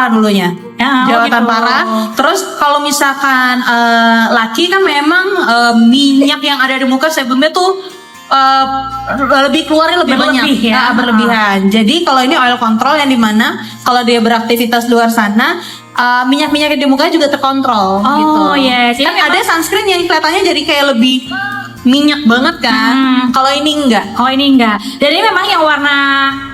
parah dulunya. Ya, Jerawatan gitu. parah. Terus kalau misalkan laki kan memang minyak yang ada di muka sebelumnya tuh lebih keluarnya lebih banyak, Berlebih ya. berlebihan. Jadi kalau ini oil control yang dimana kalau dia beraktivitas luar sana minyak-minyak di muka juga terkontrol. Oh, gitu. yes. Kan Jadi ada sunscreen yang kelihatannya jadi kayak lebih minyak banget kan. Kalau ini enggak. Oh ini enggak. Jadi memang yang warna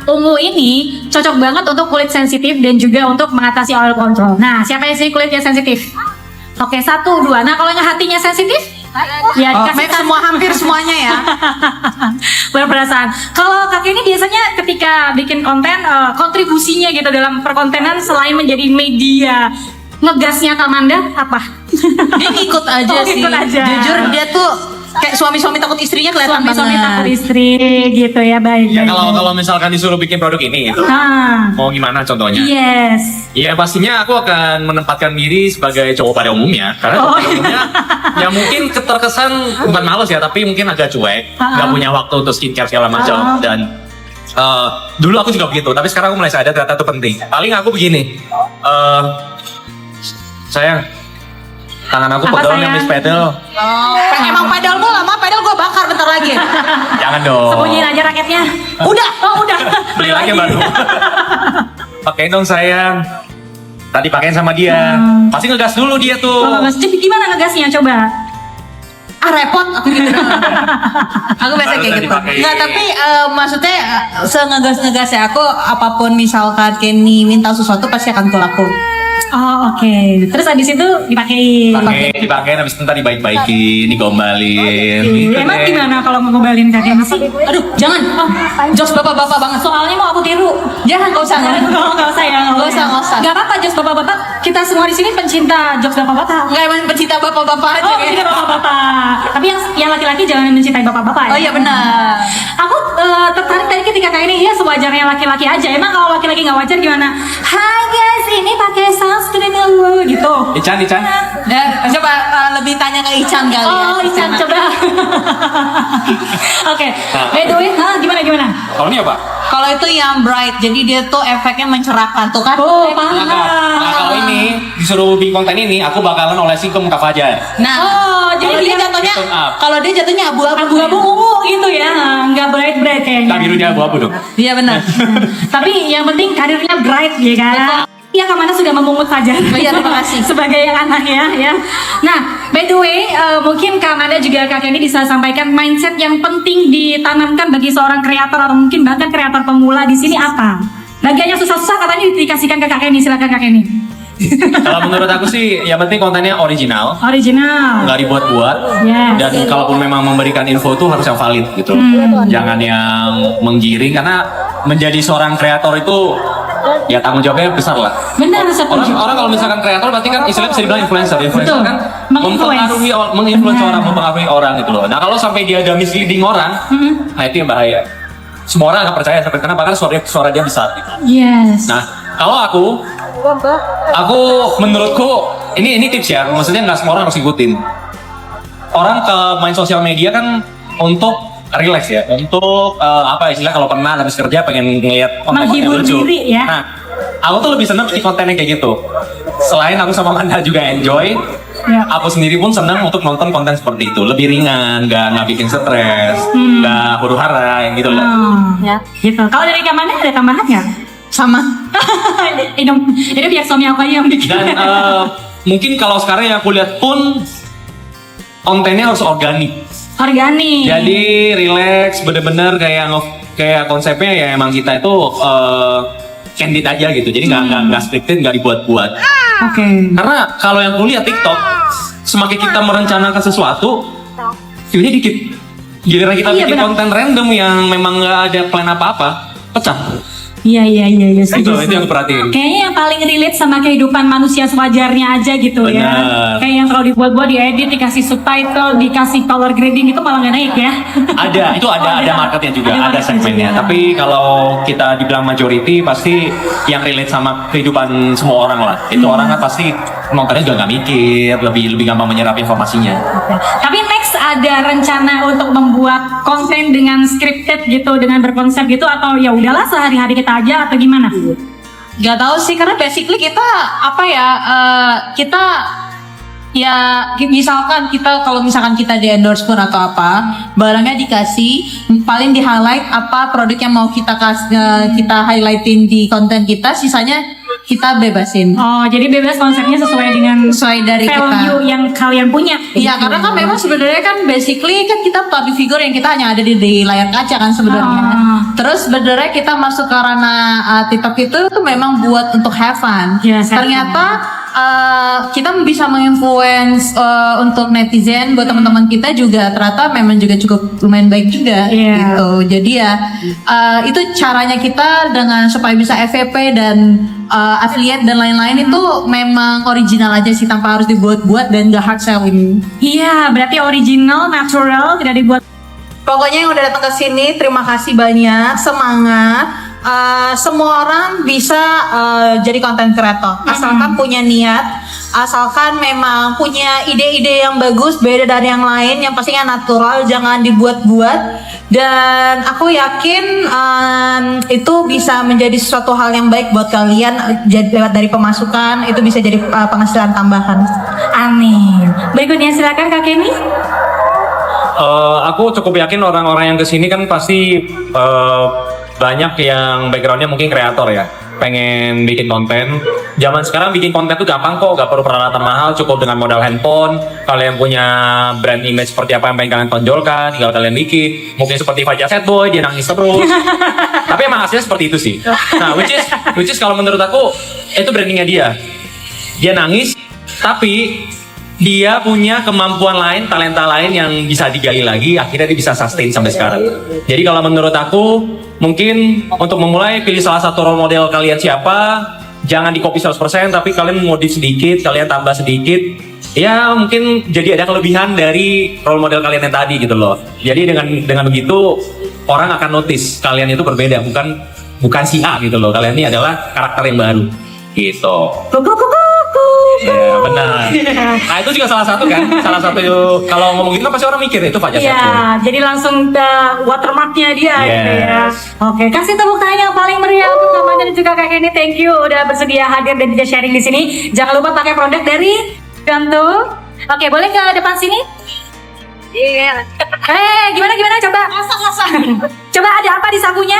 ungu ini cocok banget untuk kulit sensitif dan juga untuk mengatasi oil control. Nah, siapa yang sih kulitnya sensitif? Oke, 1, 2. Nah, kalau yang hatinya sensitif? Ya, dikasih Semua hampir semuanya ya. berperasaan. Kalau kakek ini biasanya ketika bikin konten kontribusinya gitu dalam perkontenan selain menjadi media ngegasnya Kak Manda apa? Dia ngikut aja Oh, sih. ngikut aja. Jujur dia tuh kayak suami-suami takut istrinya kelihatan Suami-suami banget. takut istri gitu ya, baik. Ya baik. kalau misalkan disuruh bikin produk ini gitu. Nah, Mau gimana contohnya? yes. Ya pastinya aku akan menempatkan diri sebagai cowok pada umumnya. Karena cowok pada umumnya ya mungkin terkesan bukan males ya, tapi mungkin agak cuek, nggak punya waktu untuk skincare segala macam. Dan dulu aku juga begitu, tapi sekarang aku mulai sadar ternyata itu penting. Paling aku begini, sayang, tangan aku Apa, pegel nih sayang? habis pedal. Emang pedalmu lama, pedal gue bakar bentar lagi. Jangan dong. Sembunyiin aja raketnya. Udah. Oh, udah. Beli lagi yang baru. Pakein dong sayang. Tadi pakein sama dia. Pasti ngegas dulu dia tuh. Oh, Mas, jadi gimana ngegasnya coba? Repot aku gitu. Aku biasa Baru kayak tadi gitu. pakai. Enggak, tapi maksudnya sengegas-ngegasnya aku apapun misalkan Kenny minta sesuatu pasti akan kulaku. Oh, oke. Terus abis itu dipakai. Dipakein habis itu ntar dibaik-baikin, digombalin. Gitu Emang deh. gimana kalau mau ngobalin kakek sih? Aduh, jangan. Jokes bapak-bapak banget. Soalnya mau aku tiru. Jangan, gak usah. Nggak usah ya. Nggak usah, nggak usah. Gak apa-apa, jokes bapak-bapak. Kita semua di sini pencinta jokes bapak-bapak. Enggak, emang pencinta bapak-bapak aja Oh, ya. pencinta bapak-bapak. Tapi yang laki-laki jangan mencintai bapak-bapak ya. Oh iya benar. Aku tertarik tadi ketika kayak ini ya sewajarnya laki-laki aja. Emang kalau laki-laki nggak wajar gimana? Hai guys, ini pakai sunscreen dulu gitu. Ican. Coba lebih tanya ke Ican kali ya. Oh, Ican coba. Oke. By the way, gimana? Kalau ini apa? Kalau itu yang bright, jadi dia tuh efeknya mencerahkan tuh kan. Oh, Nah, paham. kalau ini disuruh bikin konten ini, aku bakalan olesin ke muka Fajar. Nah, Oh, jadi kalau dia dia jatuhnya, tone up. kalau dia jatuhnya abu-abu. abu-abu ungu gitu ya, nggak bright kayaknya. Nah, birunya abu-abu dong. Iya benar. Tapi yang penting karirnya bright ya kan. Iya, Kak Mana sudah memungut Fajar. Oh iya, terima kasih. Sebagai anaknya ya. Nah, by the way, mungkin Kak Mana juga Kak Kenny bisa sampaikan mindset yang penting ditanamkan bagi seorang kreator atau mungkin bahkan kreator pemula di sini apa? Bagian yang susah-susah katanya dikasihkan ke Kak Kenny, silakan Kak Kenny. Kalau menurut aku sih, yang penting kontennya original, Original. nggak dibuat-buat. Yes. Dan kalaupun memang memberikan info tuh harus yang valid gitu. Jangan yang menggiring, karena menjadi seorang kreator itu ya tanggung jawabnya besar lah. Benar, setuju. Orang kalau misalkan kreator berarti kan istilahnya bisa dibilang influencer. Influencer Betul. kan Menginfluence. menginfluence orang, mempengaruhi orang gitu loh. Nah kalau sampai dia ada misleading orang, nah itu yang bahaya. Semua orang nggak percaya sampai kenapa? Karena suara dia besar gitu. Yes. Nah kalau aku menurutku ini tips ya, maksudnya nggak semua orang harus ikutin. Orang ke main sosial media kan untuk relax ya, untuk apa istilah kalau penat habis kerja pengen ngeliat konten yang Menghibur lucu. diri ya. Nah, aku tuh lebih seneng di kontennya kayak gitu. Selain aku sama Manda juga enjoy, Ya. aku sendiri pun senang untuk nonton konten seperti itu. Lebih ringan, nggak bikin stres, nggak huru-hara yang gitu loh. Ya, gitu. Kalau dari Kak Mana ada tambahan nggak? Sama. Ini biar suami aku aja yang bikin. Dan mungkin kalau sekarang yang aku lihat pun kontennya harus organik. Organik. Jadi relax, bener-bener kayak konsepnya ya emang kita itu candid aja gitu. Jadi nggak scripted, nggak dibuat-buat. Oke. Karena kalau yang kulihat TikTok, semakin kita merencanakan sesuatu, view-nya dikit. Giliran kita Iya, bikin benar. konten random yang memang nggak ada plan apa-apa, pecah. Iya. Itu yang aku perhatiin. Kayaknya yang paling relate sama kehidupan manusia sewajarnya aja gitu ya. Benar. Kayak yang kalau dibuat-buat, diedit, dikasih subtitle, dikasih color grading itu malah nggak naik ya. Itu ada marketnya juga, ada marketnya segmennya. juga. Tapi kalau kita dibilang majority, pasti yang relate sama kehidupan semua orang lah. Itu orang kan pasti nontonnya juga nggak mikir, lebih gampang menyerap informasinya. Tapi next ada rencana untuk membuat konten dengan scripted gitu, dengan berkonsep gitu, atau ya udahlah sehari-hari kita aja atau gimana? Gak tahu sih, karena basically kita apa ya, kita ya misalkan kalau misalkan kita di endorsement atau apa, barangnya dikasih, paling di highlight apa produk yang mau kita kita highlightin di konten kita, sisanya kita bebasin. Oh, jadi bebas konsepnya sesuai dengan Sesuai dari value kita. yang kalian punya. Iya, karena kan memang sebenarnya kan basically kan kita public figure yang kita hanya ada di layar kaca kan sebenarnya. Terus sebenarnya kita masuk ke ranah TikTok itu tuh memang buat untuk have fun. Yes, have Ternyata kita bisa menginfluence untuk netizen, buat teman-teman kita juga ternyata memang juga cukup lumayan baik juga gitu. Jadi ya itu caranya kita dengan supaya bisa FVP dan affiliate dan lain-lain itu memang original aja sih, tanpa harus dibuat-buat dan gak hard selling. Iya, berarti original, natural, tidak dibuat. Pokoknya yang udah datang ke sini terima kasih banyak, semangat. Semua orang bisa jadi content creator asalkan punya niat, asalkan memang punya ide-ide yang bagus, beda dari yang lain, yang pastinya natural, jangan dibuat-buat. Dan aku yakin itu bisa menjadi suatu hal yang baik buat kalian, lewat dari pemasukan itu bisa jadi penghasilan tambahan. Amin. Berikutnya silakan Kak Kenny. Aku cukup yakin orang-orang yang kesini kan pasti banyak yang backgroundnya mungkin kreator ya, pengen bikin konten. Zaman sekarang bikin konten tuh gampang kok, gak perlu peralatan mahal, cukup dengan modal handphone. Kalian punya brand image seperti apa yang pengen kalian tonjolkan, tinggal kalian bikin. Mungkin seperti Fajar Sad Boy, dia nangis terus. Tapi emang hasilnya seperti itu sih. Nah, which is kalau menurut aku itu brandingnya dia. Dia nangis, tapi dia punya kemampuan lain, talenta lain yang bisa digali lagi, akhirnya dia bisa sustain sampai sekarang. Jadi kalau menurut aku, mungkin untuk memulai pilih salah satu role model kalian siapa, jangan di copy 100%, tapi kalian modif sedikit, kalian tambah sedikit. Ya mungkin jadi ada kelebihan dari role model kalian yang tadi gitu loh. Jadi dengan begitu orang akan notice kalian itu berbeda, bukan si A gitu loh. Kalian ini adalah karakter yang baru gitu. Ya benar. Nah itu juga salah satu kan, salah satu kalau ngomong gitu kan pasti orang mikir itu Fajar Sad Boy. Iya, jadi langsung watermarknya dia gitu ya. Oke, kasih tepuk tangan yang paling meriah untuk Kak Manda dan juga Kak Kenny. Thank you udah bersedia hadir dan juga sharing di sini. Jangan lupa pakai produk dari Gantu. Oke, boleh ke depan sini? Iya. Gimana coba? Coba ada apa di sakunya?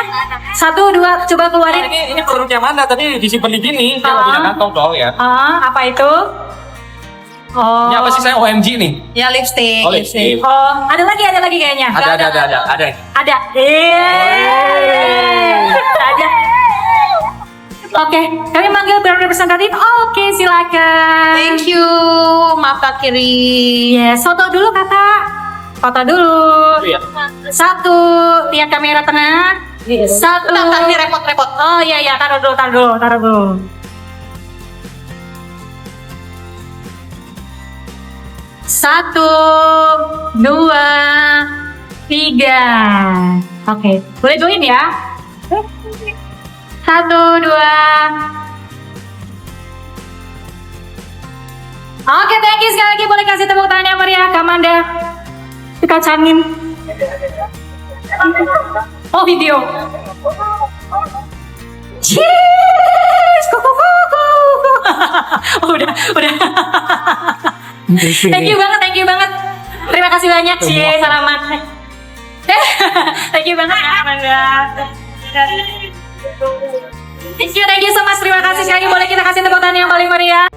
1, 2, coba keluarin. Ini produk yang mana? Tadi disimpan di sini. Saya nggak punya kantong dong ya. Apa itu? Oh. Ini apa sih, saya OMG nih? Ya lipstick. Oh, lipstick. Oh, ada lagi kayaknya. Ada. Ada. Ada. Oke, kami manggil brand representatif. Oke, silakan. Thank you, maaf Kak Kiri. Yes, foto dulu Kakak. Foto dulu. Iya. 1, lihat kamera tengah. 1. Bentar, ini repot-repot. Oh iya, taruh dulu. 1, 2, 3. Oke, boleh join ya. 1, 2. Oke, thank you sekali lagi. Boleh kasih tepuk tangan yang meriah, Kak Manda. Kita cangin. Oh, video. Cheers! Kuku. Udah. Thank you banget. Terima kasih banyak, Cie. Selamat. Thank you banget, Kak Manda. Thank you so much. Terima kasih sekali. Boleh kita kasih tepuk tangan yang paling meriah.